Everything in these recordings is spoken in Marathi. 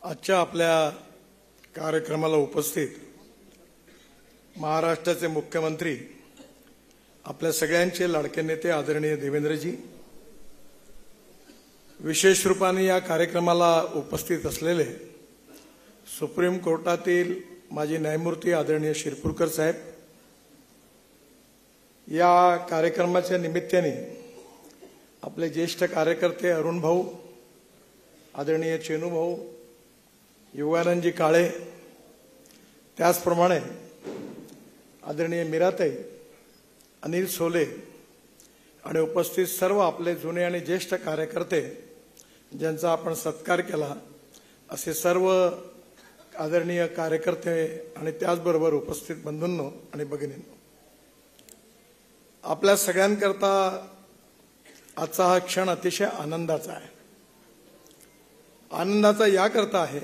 आजच्या आपल्या कार्यक्रमाला उपस्थित महाराष्ट्राचे मुख्यमंत्री, आपल्या सगळ्यांचे लाडके नेते आदरणीय देवेंद्रजी, विशेष रूपाने या कार्यक्रमाला उपस्थित असलेले सुप्रीम कोर्टातील माजी न्यायमूर्ती आदरणीय शिरपूरकर साहेब, या कार्यक्रमाच्या निमित्ताने आपले ज्येष्ठ कार्यकर्ते अरुण भाऊ, आदरणीय चेनू भाऊ, युवानंदजी काळे, त्याचप्रमाणे आदरणीय मीराताई, अनिल सोले आणि उपस्थित सर्व आपले जुने आणि ज्येष्ठ कार्यकर्ते ज्यांचा आपण सत्कार केला, असे सर्व आदरणीय कार्यकर्ते आणि त्याचबरोबर उपस्थित बंधूंनो आणि भगिनींनो, आपल्या सगळ्यांकरता आजचा हा क्षण अतिशय आनंदाचा आहे. आनंदाचा याकरता आहे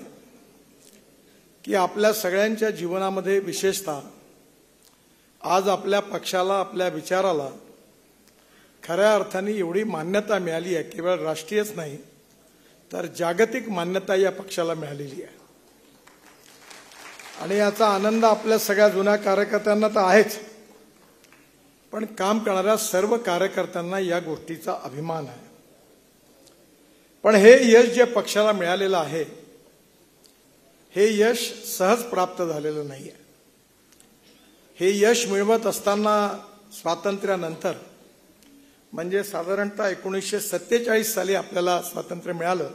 की आपल्या सगळ्यांच्या जीवनामध्ये विशेषतः आज आपल्या पक्षाला, आपल्या विचाराला खऱ्या अर्थाने एवढी मान्यता मिळाली आहे. केवळ राष्ट्रीयच नाही तर जागतिक मान्यता या पक्षाला मिळालेली आहे आणि याचा आनंद आपल्या सगळ्या जुन्या कार्यकर्त्यांना तर आहेच, पण काम करणाऱ्या सर्व कार्यकर्त्यांना या गोष्टीचा अभिमान आहे. पण हे यश जे पक्षाला मिळालेलं आहे, हे यश सहज प्राप्त झालेलं नाही आहे. हे यश मिळवत असताना स्वातंत्र्यानंतर, म्हणजे साधारणतः 1947 साली आपल्याला स्वातंत्र्य मिळालं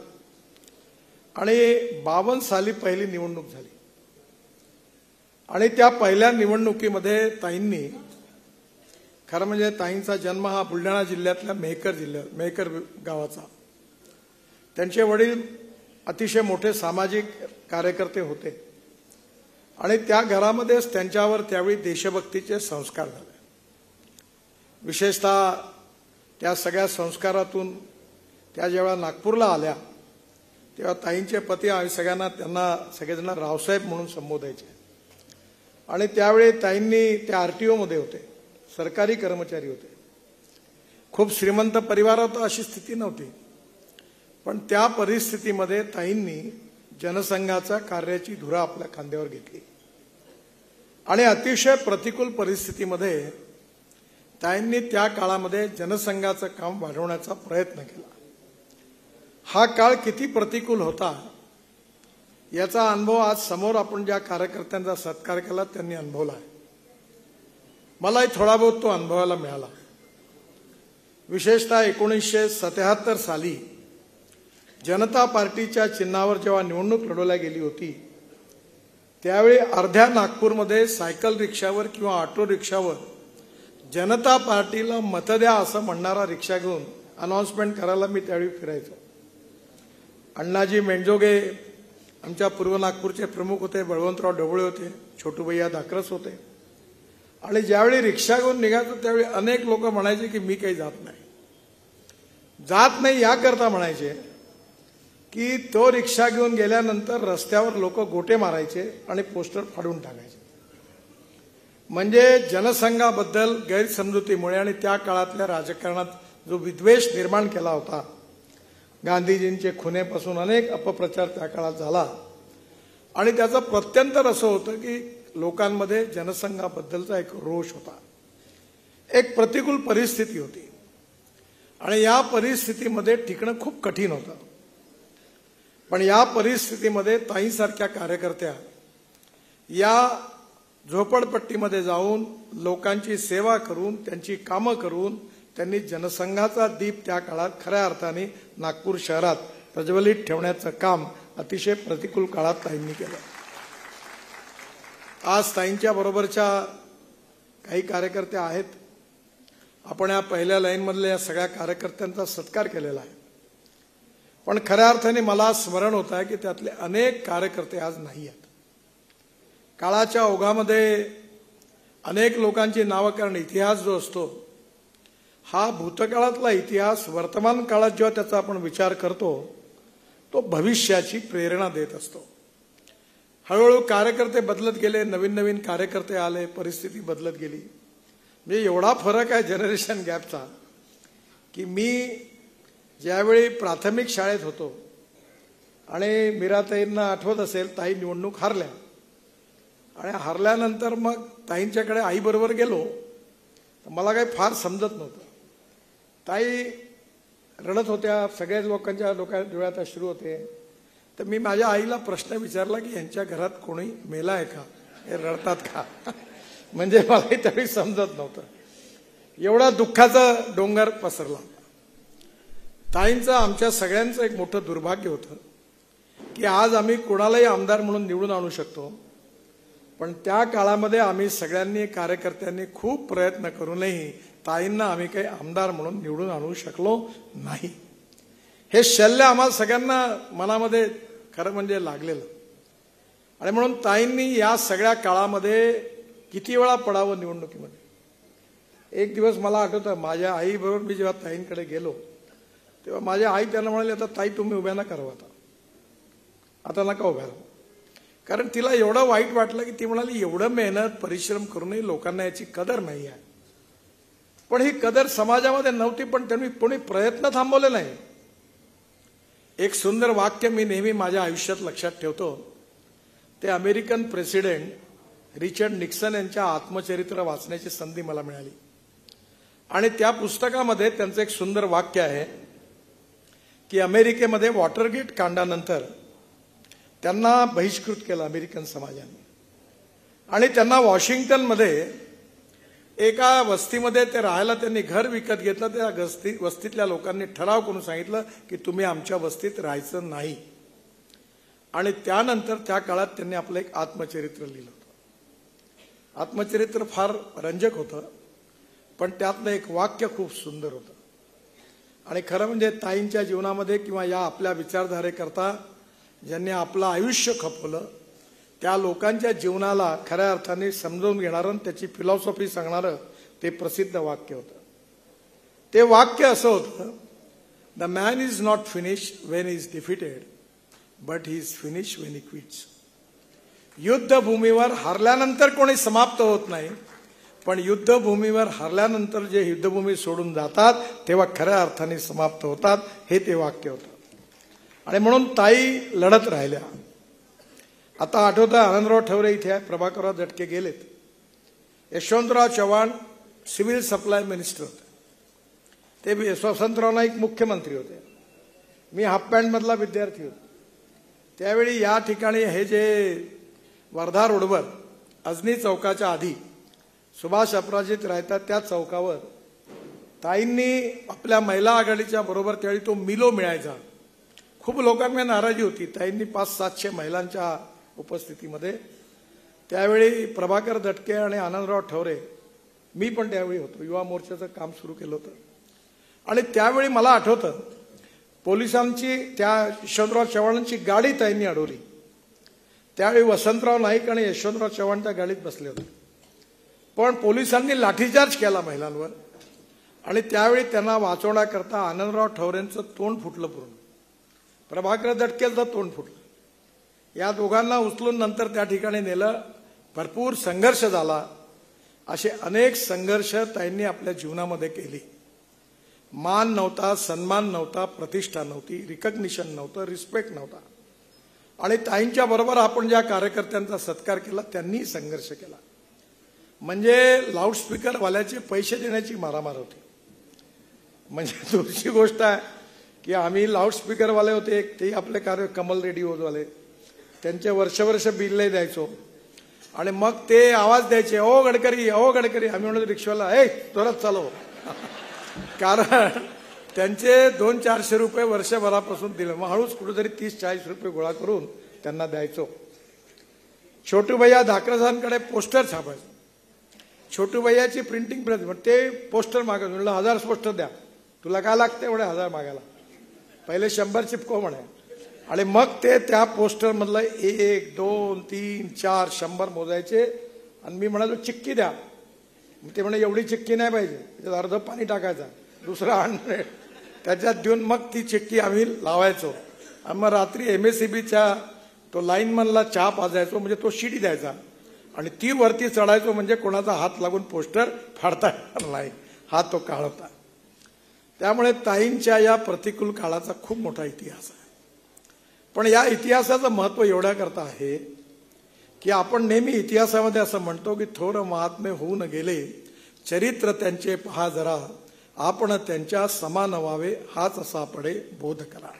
आणि 52 साली पहिली निवडणूक झाली आणि त्या पहिल्या निवडणुकीमध्ये ताईंनी, खरं म्हणजे ताईंचा जन्म हा बुलढाणा जिल्ह्यातल्या मेहकर गावाचा. त्यांचे वडील अतिशय मोठे सामाजिक कार्यकर्ते होते आणि त्या घरामध्येच त्यांच्यावर त्यावेळी देशभक्तीचे संस्कार झाले. विशेषतः त्या सगळ्या संस्कारातून त्या जेव्हा नागपूरला आल्या तेव्हा ताईंचे पती सगळ्यांना, त्यांना सगळेजण रावसाहेब म्हणून संबोधायचे आणि त्यावेळी ताईंनी त्या RTO मध्ये होते, सरकारी कर्मचारी होते. खूप श्रीमंत परिवारात अशी स्थिती नव्हती, पण त्या परिस्थितीमध्ये ताईंनी जनसंघाचा कार्याची धुरा आपल्या खांद्यावर घेतली आणि अतिशय प्रतिकूल परिस्थितीमध्ये ताईंनी त्या काळामध्ये जनसंघाचं काम वाढवण्याचा प्रयत्न केला. हा काळ किती प्रतिकूल होता याचा अनुभव आज समोर आपण ज्या कार्यकर्त्यांचा सत्कार केला त्यांनी अनुभवला आहे. मलाही थोडा बहुत तो अनुभवायला मिळाला. विशेषतः 1977 साली जनता पार्टीच्या चिन्हावर जेव्हा निवडणूक लढवल्या गेली होती त्यावेळी अर्ध्या नागपूरमध्ये सायकल रिक्षावर किंवा ऑटो रिक्षावर जनता पार्टीला मत द्या असं म्हणणारा रिक्षा घेऊन अनाउन्समेंट करायला मी त्यावेळी फिरायचो. अण्णाजी मेंढजोगे आमच्या पूर्व नागपूरचे प्रमुख होते, बळवंतराव ढवळे होते, छोटूभैया दाकरस होते आणि ज्यावेळी रिक्षा घेऊन निघायचो त्यावेळी अनेक लोक म्हणायचे की मी काही जात नाही याकरता म्हणायचे की तो रिक्षा घेऊन गेल्यानंतर रस्त्यावर लोक गोटे मारायचे आणि पोस्टर फाडून टाकायचे. म्हणजे जनसंघाबद्दल गैरसमजुतीमुळे आणि त्या काळातल्या राजकारणात जो विद्वेष निर्माण केला होता, गांधीजींचे खुनेपासून अनेक अपप्रचार त्या काळात झाला आणि त्याचं प्रत्यंतर असं होतं की लोकांमध्ये जनसंघाबद्दलचा एक रोष होता. एक प्रतिकूल परिस्थिती होती आणि या परिस्थितीमध्ये टिकणं खूप कठीण होतं. पण या परिस्थितीमध्ये ताईंसारख्या कार्यकर्त्या या झोपडपट्टीमध्ये जाऊन लोकांची सेवा करून, त्यांची कामं करून त्यांनी जनसंघाचा दीप त्या काळात खऱ्या अर्थाने नागपूर शहरात प्रज्वलित ठेवण्याचं काम अतिशय प्रतिकूल काळात ताईंनी केलं. आज ताईंच्या बरोबरच्या काही कार्यकर्ते आहेत. आपण या पहिल्या लाईनमधल्या या सगळ्या कार्यकर्त्यांचा सत्कार केलेला आहे, पण खऱ्या अर्थाने मला स्मरण होत आहे की त्यातले अनेक कार्यकर्ते आज नाही आहेत. काळाच्या ओघामध्ये अनेक लोकांची नावं, कारण इतिहास जो असतो हा भूतकाळातला इतिहास वर्तमान काळात जेव्हा त्याचा आपण विचार करतो तो भविष्याची प्रेरणा देत असतो. हळूहळू कार्यकर्ते बदलत गेले, नवीन नवीन कार्यकर्ते आले, परिस्थिती बदलत गेली. म्हणजे एवढा फरक आहे जनरेशन गॅपचा की मी ज्यावेळी प्राथमिक शाळेत होतो आणि मीराताईंना आठवत असेल, ताई निवडणूक हारल्या आणि हारल्यानंतर मग ताईंच्याकडे आईबरोबर गेलो तर मला काही फार समजत नव्हतं. ताई रडत होत्या, सगळ्याच लोकांच्या डोळ्यात अश्रू होते. तर मी माझ्या आईला प्रश्न विचारला की यांच्या घरात कोणी मेला आहे का, हे रडतात का? म्हणजे मला त्यावेळी समजत नव्हतं. एवढा दुःखाचा डोंगर पसरला. ताईंचं आमच्या सगळ्यांचं एक मोठं दुर्भाग्य होतं की आज आम्ही कोणालाही आमदार म्हणून निवडून आणू शकतो, पण त्या काळामध्ये आम्ही सगळ्यांनी कार्यकर्त्यांनी खूप प्रयत्न करूनही ताईंना आम्ही काही आमदार म्हणून निवडून आणू शकलो नाही. हे शल्य आम्हाला सगळ्यांना मनामध्ये खरं म्हणजे लागलेलं. आणि म्हणून ताईंनी या सगळ्या काळामध्ये किती वेळा पडावं निवडणुकीमध्ये. एक दिवस मला आठवतं, माझ्या आईबरोबर मी जेव्हा ताईंकडे गेलो तेव्हा माझ्या आई त्यांना म्हणाली, आता ताई तुम्ही उभ्या ना करा, आता नका उभ्या राहू. कारण तिला एवढं वाईट वाटलं की ती म्हणाली, एवढं मेहनत परिश्रम करूनही लोकांना याची कदर नाही आहे. पण ही कदर समाजामध्ये नव्हती, पण त्यांनी कोणी प्रयत्न थांबवले नाही. एक सुंदर वाक्य मी नेहमी माझ्या आयुष्यात लक्षात ठेवतो. ते अमेरिकन प्रेसिडेंट रिचर्ड निक्सन यांच्या आत्मचरित्र वाचण्याची संधी मला मिळाली. आणि त्या पुस्तकामध्ये त्यांचं एक सुंदर वाक्य आहे की अमेरिकेमध्ये वॉटरगेट कांडानंतर त्यांना बहिष्कृत केलं अमेरिकन समाजाने आणि त्यांना वॉशिंग्टनमध्ये एका वस्तीमध्ये ते राहायला त्यांनी घर विकत घेतलं. त्या वस्तीतल्या लोकांनी ठराव करून सांगितलं की तुम्ही आमच्या वस्तीत राहायचं नाही. आणि त्यानंतर त्या काळात त्यांनी आपलं एक आत्मचरित्र लिहिलं होतं. आत्मचरित्र फार रंजक होतं, पण त्यातलं एक वाक्य खूप सुंदर होतं. आणि खरं म्हणजे ताईंच्या जीवनामध्ये किंवा या आपल्या विचारधारेकरता ज्यांनी आपलं आयुष्य खपवलं त्या लोकांच्या जीवनाला खऱ्या अर्थाने समजून घेणारं, त्याची फिलॉसॉफी सांगणारं ते प्रसिद्ध वाक्य होतं. ते वाक्य असं होतं, the man is not finish Wien is defeated, but he is finish when he quits. युद्धभूमीवर हारल्यानंतर कोणी समाप्त होत नाही, पण युद्धभूमीवर हारल्यानंतर जे युद्धभूमी सोडून जातात तेव्हा खऱ्या अर्थाने समाप्त होतात. हे ते वाक्य होतं. आणि म्हणून ताई लढत राहिल्या. आता आठवतं, आनंदराव ठवरे इथे आहे, प्रभाकरराव झटके गेलेत, Yashwantrao Chavan civil supply minister होते, ते वसंतराव नाईक मुख्यमंत्री होते, मी हाफ पॅन्ट मधला विद्यार्थी होतो. त्यावेळी या ठिकाणी हे जे वर्धा रोडवर अजनी चौकाच्या आधी सुभाष अपराजित राहतात त्या चौकावर ताईंनी आपल्या महिला आघाडीच्या बरोबर त्यावेळी तो मिलो मिळायचा. खूप लोकांना नाराजी होती. ताईंनी 500-700 महिलांच्या उपस्थितीमध्ये त्यावेळी प्रभाकर दटके आणि आनंदराव ठवरे, मी पण त्यावेळी होतो, युवा मोर्चाचं काम सुरू केलं होतं. आणि त्यावेळी मला आठवतं पोलिसांची त्या यशवंतराव चव्हाणांची गाडी ताईंनी अडवली. त्यावेळी वसंतराव नाईक आणि यशवंतराव चव्हाण त्या गाडीत बसले होते, पण पोलिसांनी लाठीचार्ज केला महिलांवर आणि त्यावेळी त्यांना वाचवण्याकरता आनंदराव ठवरेंचं तोंड फुटलं, पूर्ण प्रभाकर दटकेचं तोंड फुटलं. या दोघांना उचलून नंतर त्या ठिकाणी नेलं. भरपूर संघर्ष झाला. असे अनेक संघर्ष ताईंनी आपल्या जीवनामध्ये केले. मान नव्हता, सन्मान नव्हता, प्रतिष्ठा नव्हती, रिकग्निशन नव्हतं, रिस्पेक्ट नव्हता. आणि ताईंच्या बरोबर आपण ज्या कार्यकर्त्यांचा सत्कार केला त्यांनी संघर्ष केला. म्हणजे लाऊडस्पीकर वाल्याचे पैसे देण्याची मारामार होती. म्हणजे दुसरी गोष्ट आहे की आम्ही लाऊडस्पीकरवाले होते, ते आपले कार्य कमल रेडिओवाले, त्यांचे वर्ष बिल द्यायचो आणि मग ते आवाज द्यायचे, ओ गडकरी, ओ गडकरी. आम्ही म्हणतो रिक्षावाला, ए जोरात चालव. कारण त्यांचे 200-400 रुपये वर्षभरापासून दिले. मग हळूच कुठेतरी 30-40 रुपये गोळा करून त्यांना द्यायचो. छोटू भैया धाकरसांकडे पोस्टर छापायचो. छोटू भैयाची प्रिंटिंग प्रेस, ते पोस्टर मागायचं. म्हणलं 1000 पोस्टर द्या. तुला काय लागतं एवढे 1000 मागायला? पहिले 100 चिपको म्हणे. आणि मग ते त्या पोस्टर मधलं 1, 2, 3, 4, 100 मोजायचे. आणि मी म्हणालो चिक्की द्या. ते म्हणे एवढी चिक्की नाही पाहिजे, त्याच्यात अर्ध पाणी टाकायचं, दुसरा 100 त्याच्यात देऊन मग ती चिक्की आम्ही लावायचो. आणि मग रात्री MSEBच्या तो लाईनमनला चहा पाजायचो, म्हणजे तो शिडी द्यायचा आणि ती वरती चढायचो, म्हणजे कोणाचा हात लागून पोस्टर फाडता येणार नाही. हा तो काळ होता. त्यामुळे ताईंच्या या प्रतिकूल काळाचा खूप मोठा इतिहास आहे. पण या इतिहासाचं महत्व एवढ्या करता आहे की आपण नेहमी इतिहासामध्ये असं म्हणतो की थोर महात्मे होऊन गेले, चरित्र त्यांचे पहा जरा, आपण त्यांच्या समान व्हावे हाच असा पडे बोध करा.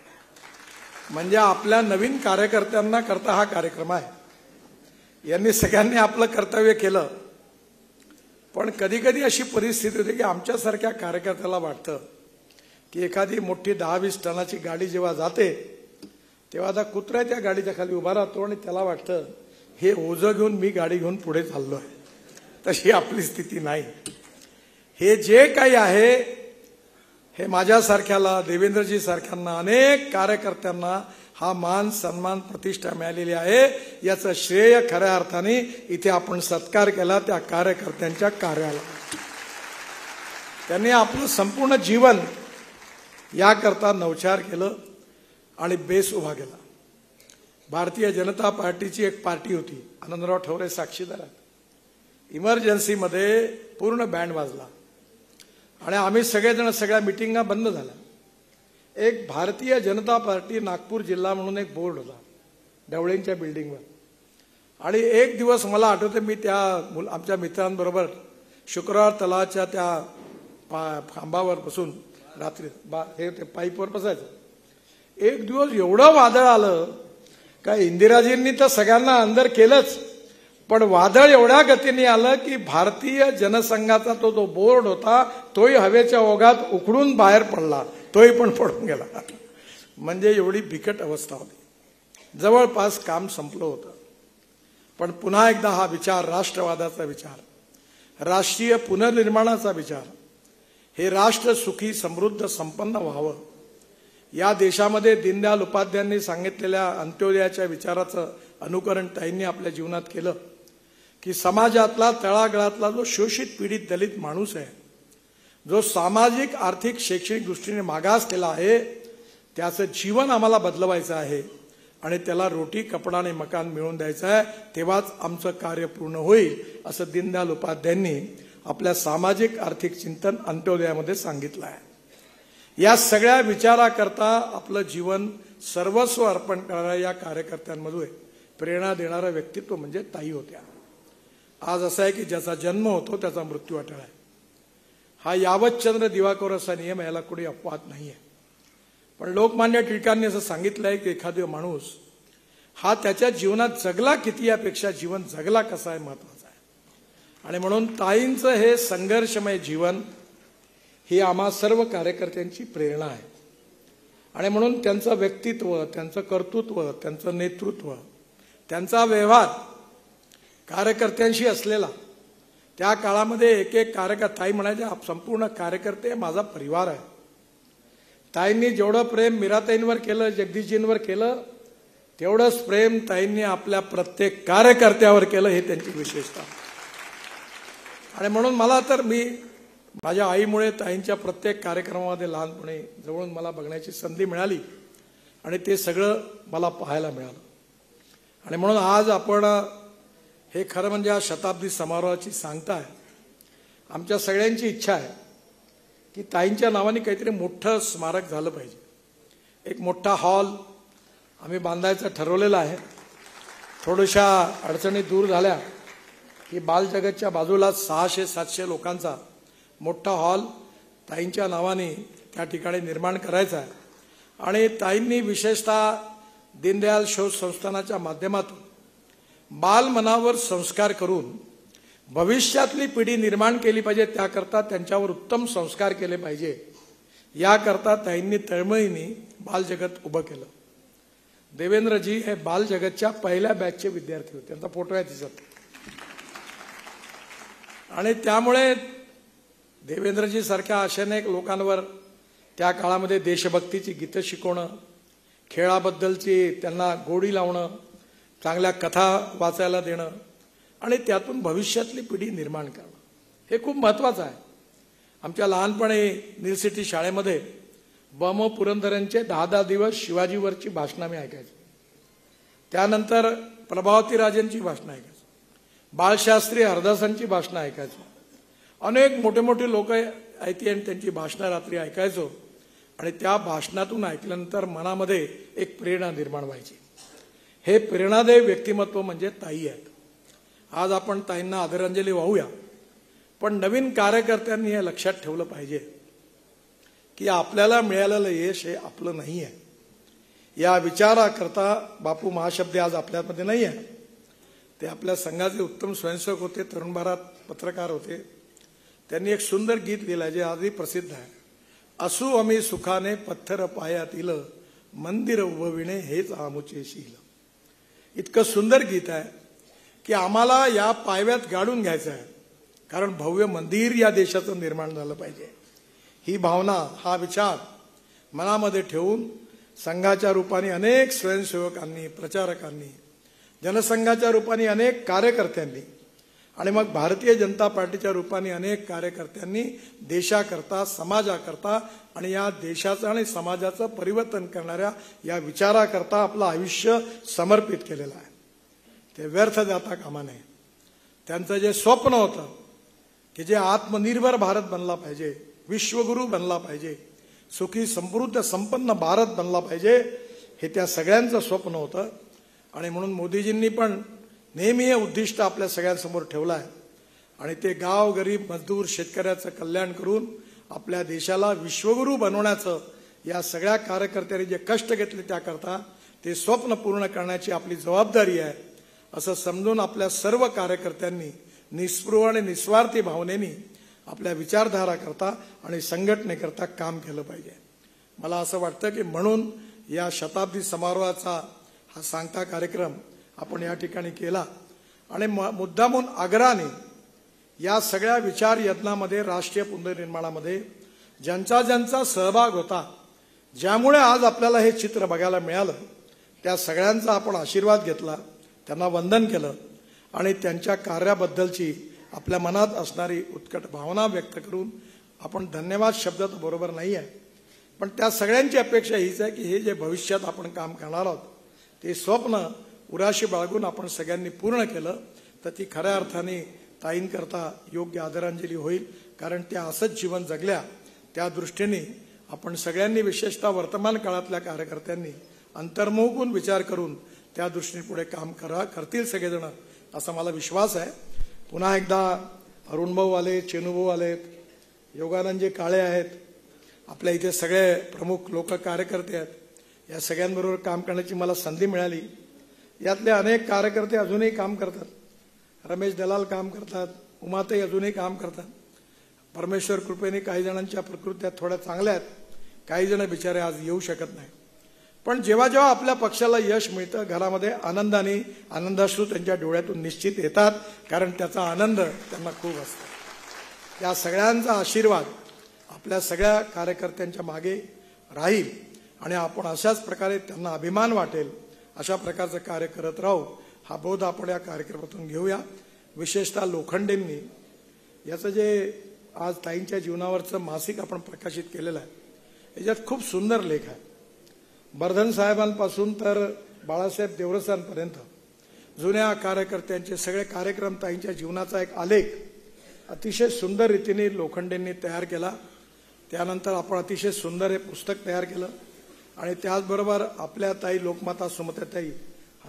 म्हणजे आपल्या नवीन कार्यकर्त्यांना करता हा कार्यक्रम आहे. यांनी सगळ्यांनी आपलं कर्तव्य केलं, पण कधी कधी अशी परिस्थिती होती की आमच्यासारख्या कार्यकर्त्याला वाटतं की एखादी मोठी 10-20 टनाची गाडी जेव्हा जाते तेव्हा आता कुत्रा त्या गाडीच्या खाली उभा राहतो आणि त्याला वाटतं हे ओझं घेऊन मी गाडी घेऊन पुढे चाललोय. तशी आपली स्थिती नाही. हे जे काही आहे हे माझ्यासारख्याला, देवेंद्रजी सारख्यांना, अनेक कार्यकर्त्यांना हा मान सन्मान प्रतिष्ठा मिळालेली आहे. याचं श्रेय खऱ्या अर्थाने इथे आपण सत्कार केला त्या कार्यकर्त्यांच्या कार्याला. त्यांनी आपलं संपूर्ण जीवन याकरता नवचार केलं आणि बेस उभा केला. भारतीय जनता पार्टीची एक पार्टी होती, आनंदराव ठवरे साक्षीदार आहेत. इमर्जन्सीमध्ये पूर्ण बँड वाजला आणि आम्ही सगळेजण सगळ्या मिटिंगा बंद झाल्या. एक भारतीय जनता पार्टी नागपूर जिल्हा म्हणून एक बोर्ड होता ढवळेंच्या बिल्डिंगवर. आणि एक दिवस मला आठवते मी त्या आमच्या मित्रांबरोबर शुक्रवार तलावाच्या त्या खांबावर बसून रात्री हे पाईपवर बसायचं. एक दिवस एवढं वादळ आलं का इंदिराजींनी तर सगळ्यांना अंदर केलंच, पण वादळ एवढ्या गतीने आलं की भारतीय जनसंघाचा तो बोर्ड होता तोही हवेच्या ओघात उकडून बाहेर पडला, तोही पण पडून गेला. म्हणजे एवढी बिकट अवस्था होती. जवळपास काम संपलं होतं. पण पुन्हा एकदा हा विचार, राष्ट्रवादाचा विचार, राष्ट्रीय पुनर्निर्माणाचा विचार, हे राष्ट्र सुखी समृद्ध संपन्न व्हावं, या देशामध्ये दीनदयाल उपाध्यायांनी सांगितलेल्या अंत्योदयाच्या विचाराचं अनुकरण ताईंनी आपल्या जीवनात केलं की समाजातला तळागाळातला जो शोषित पीडित दलित माणूस आहे, जो सामाजिक आर्थिक शैक्षणिक दृष्टीने मागासलेला आहे, त्याचं जीवन आम्हाला बदलवायचं आहे आणि त्याला रोटी कपडा आणि मकान मिळवून द्यायचं आहे. तेव्हाच आमचं कार्य पूर्ण होईल असं दीनदयाल उपाध्यायांनी आपल्या सामाजिक आर्थिक चिंतन अंत्योदयामध्ये सांगितलं आहे. या सगळ्या विचाराकरता आपलं जीवन सर्वस्व अर्पण करणाऱ्या या कार्यकर्त्यांमध्ये प्रेरणा देणारं व्यक्तित्व म्हणजे ताई होत्या. आज असं आहे की ज्याचा जन्म होतो त्याचा मृत्यू अटळ आहे. हा यावतचंद्र दिवाकर असा नियम, याला कोणी अपवाद नाहीये. पण लोकमान्य टिळकांनी असं सांगितलंय की एखादा माणूस हा त्याच्या जीवनात जगला किती यापेक्षा जीवन जगला कसा आहे महत्वाचं आहे. आणि म्हणून ताईंचं हे संघर्षमय जीवन ही आम्हा सर्व कार्यकर्त्यांची प्रेरणा आहे. आणि म्हणून त्यांचं व्यक्तित्व, त्यांचं कर्तृत्व, त्यांचं नेतृत्व, त्यांचा व्यवहार कार्यकर्त्यांशी असलेला, त्या काळामध्ये एक एक कार्यकर्ता, ताई म्हणायचे संपूर्ण कार्यकर्ते माझा परिवार आहे. ताईंनी जेवढं प्रेम मीराताईंवर केलं, जगदीशजींवर केलं, तेवढंच प्रेम ताईंनी आपल्या प्रत्येक कार्यकर्त्यावर केलं. हे त्यांची विशेषता. आणि म्हणून मला तर माझ्या आईमुळे ताईंच्या प्रत्येक कार्यक्रमामध्ये लहानपणी जवळून मला बघण्याची संधी मिळाली आणि ते सगळं मला पाहायला मिळालं. आणि म्हणून आज आपण हे खरं म्हणजे हा शताब्दी समारोहाची सांगता आहे. आमच्या सगळ्यांची इच्छा आहे की ताईंच्या नावाने काहीतरी मोठं स्मारक झालं पाहिजे. एक मोठा हॉल आम्ही बांधायचं ठरवलेलं आहे. थोड्याशा अडचणी दूर झाल्या की बालजगतच्या बाजूला 600-700 लोकांचा मोठा हॉल ताईंच्या नावाने त्या ठिकाणी निर्माण करायचा आहे. आणि ताईंनी विशेषतः दीनदयाल शोध संस्थानाच्या माध्यमातून बालमनावर संस्कार करून भविष्यातली पिढी निर्माण केली पाहिजे, त्याकरता त्यांच्यावर उत्तम संस्कार केले पाहिजे, याकरता ताईंनी तळमळीने बालजगत उभं केलं. देवेंद्रजी हे बालजगतच्या पहिल्या बॅचचे विद्यार्थी होते. त्यांचा फोटो आहे तिच्यात. आणि त्यामुळे देवेंद्रजी सारख्या अनेक लोकांवर त्या काळामध्ये देशभक्तीची गीतं शिकवणं, खेळाबद्दलची त्यांना गोडी लावणं, चांगल्या कथा वाचायला देणं आणि त्यातून भविष्यातली पिढी निर्माण करणं हे खूप महत्वाचं आहे. आमच्या लहानपणी नील सिटी शाळेमध्ये ब.म. पुरंदरेंचे 10-10 दिवस शिवाजीवरची भाषणं मी ऐकायचो. त्यानंतर प्रभावती राजेंची भाषणं ऐकायचो, बाळशास्त्री हरदासांची भाषणं ऐकायचो. अनेक मोठे मोठे लोक ऐकते आणि त्यांची भाषणं रात्री ऐकायचो. आणि त्या भाषणातून ऐकल्यानंतर मनामध्ये एक प्रेरणा निर्माण व्हायची. हे प्रेरणादायी व्यक्तिमत्व म्हणजे ताई आहेत. आज आपण ताईंना आदरांजली वाहूया. पण नवीन कार्यकर्त्यांनी हे लक्षात ठेवलं पाहिजे की आपल्याला मिळालेलं यश हे आपलं नाही आहे. या विचाराकरता बापू महाशब्द आज आपल्यामध्ये नाही आहे. ते आपल्या संघाचे उत्तम स्वयंसेवक होते, तरुण भारत पत्रकार होते. त्यांनी एक सुंदर गीत लिहिलं जे आजही प्रसिद्ध आहे. असू आम्ही सुखाने पत्थर पायातील, मंदिर उभविणे हेच आमुचे शील. इतकं सुंदर गीत आहे की आम्हाला या पायव्यात गाडून घ्यायचं आहे, कारण भव्य मंदिर या देशाचं निर्माण झालं पाहिजे. ही भावना, हा विचार मनामध्ये ठेवून संघाच्या रूपाने अनेक स्वयंसेवकांनी, प्रचारकांनी, जनसंघाच्या रूपाने अनेक कार्यकर्त्यांनी आणि मग भारतीय जनता पार्टीच्या रूपाने अनेक कार्यकर्त्यांनी देशाकरता, समाजाकरता आणि या देशाचं आणि समाजाचं परिवर्तन करणाऱ्या या विचाराकरता आपलं आयुष्य समर्पित केलेलं आहे. ते व्यर्थ जाता कामा नये. त्यांचं जे स्वप्न होतं की जे आत्मनिर्भर भारत बनला पाहिजे, विश्वगुरू बनला पाहिजे, सुखी समृद्ध संपन्न भारत बनला पाहिजे, हे त्या सगळ्यांचं स्वप्न होतं. आणि म्हणून मोदीजींनी पण नेहमी हे उद्दिष्ट आपल्या सगळ्यांसमोर ठेवलं आहे. आणि ते गाव, गरीब, मजदूर, शेतकऱ्याचं कल्याण करून आपल्या देशाला विश्वगुरू बनवण्याचं या सगळ्या कार्यकर्त्यांनी जे कष्ट घेतले त्याकरता ते स्वप्न पूर्ण करण्याची आपली जबाबदारी आहे असं समजून आपल्या सर्व कार्यकर्त्यांनी निस्पृह आणि निस्वार्थी भावनेने आपल्या विचारधाराकरता आणि संघटनेकरता काम केलं पाहिजे. मला असं वाटतं की म्हणून या शताब्दी समारोहाचा हा सांगता कार्यक्रम आपण या ठिकाणी केला आणि मुद्दामून आग्रहाने या सगळ्या विचार यत्नामध्ये, राष्ट्रीय पुनर्निर्माणामध्ये ज्यांचा ज्यांचा सहभाग होता, ज्यामुळे आज आपल्याला हे चित्र बघायला मिळालं, त्या सगळ्यांचा आपण आशीर्वाद घेतला, त्यांना वंदन केलं आणि त्यांच्या कार्याबद्दलची आपल्या मनात असणारी उत्कट भावना व्यक्त करून आपण धन्यवाद शब्द तर बरोबर नाही आहे, पण त्या सगळ्यांची अपेक्षा हीच आहे की हे जे भविष्यात आपण काम करणार आहोत ते स्वप्न उराशी बाळगून आपण सगळ्यांनी पूर्ण केलं तर ती खऱ्या अर्थाने ताईंकरता योग्य आदरांजली होईल. कारण त्या असंच जीवन जगल्या. त्या दृष्टीने आपण सगळ्यांनी, विशेषतः वर्तमान काळातल्या कार्यकर्त्यांनी अंतर्मुखून विचार करून त्या दृष्टीने पुढे काम करतील सगळेजण असा मला विश्वास आहे. पुन्हा एकदा अरुणभाऊ आले, चेनूभाऊ आलेत, योगानंदजी काळे आहेत, आपल्या इथे सगळे प्रमुख लोक कार्यकर्ते आहेत. या सगळ्यांबरोबर काम करण्याची मला संधी मिळाली. यातले अनेक कार्यकर्ते अजूनही काम करतात. रमेश दलाल काम करतात, उमाताई अजूनही काम करतात. परमेश्वर कृपेने काही जणांच्या प्रकृत्या थोड्या चांगल्या आहेत, काही जण बिचारे आज येऊ शकत नाही. पण जेव्हा जेव्हा आपल्या पक्षाला यश मिळतं घरामध्ये आनंदाश्रू त्यांच्या डोळ्यातून निश्चित येतात, कारण त्याचा आनंद त्यांना खूप असतो. त्या सगळ्यांचा आशीर्वाद आपल्या सगळ्या कार्यकर्त्यांच्या मागे राहील आणि आपण अशाच प्रकारे त्यांना अभिमान वाटेल अशा प्रकारचं कार्य करत राहू. हा बोध आपण या कार्यक्रमातून घेऊया. विशेषतः लोखंडेंनी याचं जे आज ताईंच्या जीवनावरचं मासिक आपण प्रकाशित केलेलं आहे, याच्यात खूप सुंदर लेख आहे. बर्धन साहेबांपासून तर बाळासाहेब देवरसांपर्यंत जुन्या कार्यकर्त्यांचे सगळे कार्यक्रम, ताईंच्या जीवनाचा एक आलेख अतिशय सुंदर रीतीने लोखंडेंनी तयार केला. त्यानंतर आपण अतिशय सुंदर हे पुस्तक तयार केलं आणि त्याचबरोबर आपल्या ताई लोकमाता सुमतीताई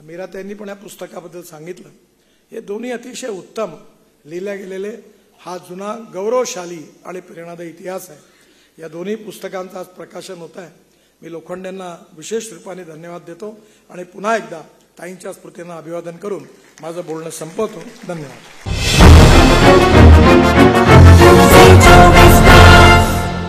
मीराताईंनी पण या पुस्तकाबद्दल सांगितलं. हे दोन्ही अतिशय उत्तम लिहिल्या गेलेले हा जुना गौरवशाली आणि प्रेरणादायी इतिहास आहे. या दोन्ही पुस्तकांचं आज प्रकाशन होत आहे. मी लोखंडेंना विशेष रूपाने धन्यवाद देतो आणि पुन्हा एकदा ताईंच्या स्मृतींना अभिवादन करून माझं बोलणं संपवतो. धन्यवाद.